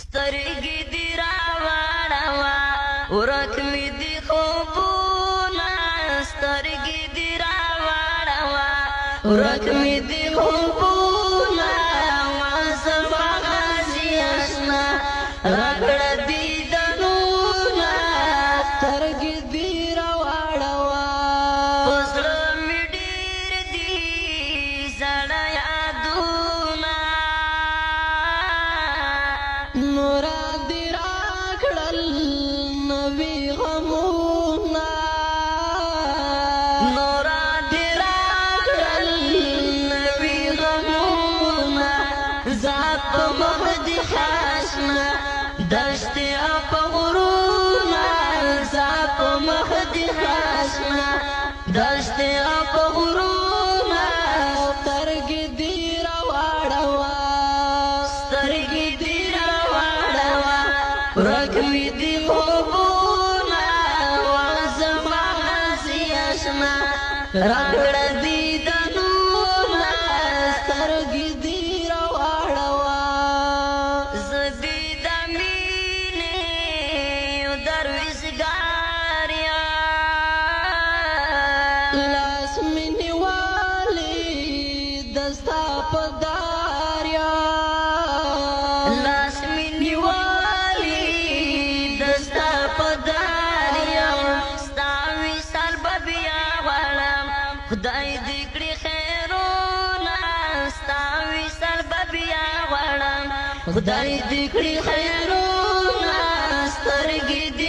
سترګې دې راواړوه ورک مې دي خوبونه سترګې دې راواړوه ورک مې دي خوبونه ما زما غازي اشنا راکړه دیدنونه سترګې دې راواړوه په زړه مې ډېر دي زړه یادونه نورا دې راکړل نوي غمونه نورا دې راکړل نوي غمونه زه په مخ دې حشمه دشتې او په غرونه زه په مخ دې حشمه دشتې او په غرونه سترګې دې راواړوه سترګې دې راواړوه ورک مې دي خوبونه زما غازي اشنا راکړه دیدنونه سترګې دې راواړوه زه دې د مینې یو درویزګار یم لاس مې نیولی دستا په دار یم لاس مې نیولی دستا په دار یم ستا وصال به بیا غواړم خدای دې کړي خیرونه ستا وصال به بیا غواړم خدای دې کړي خیرونه سترګې دې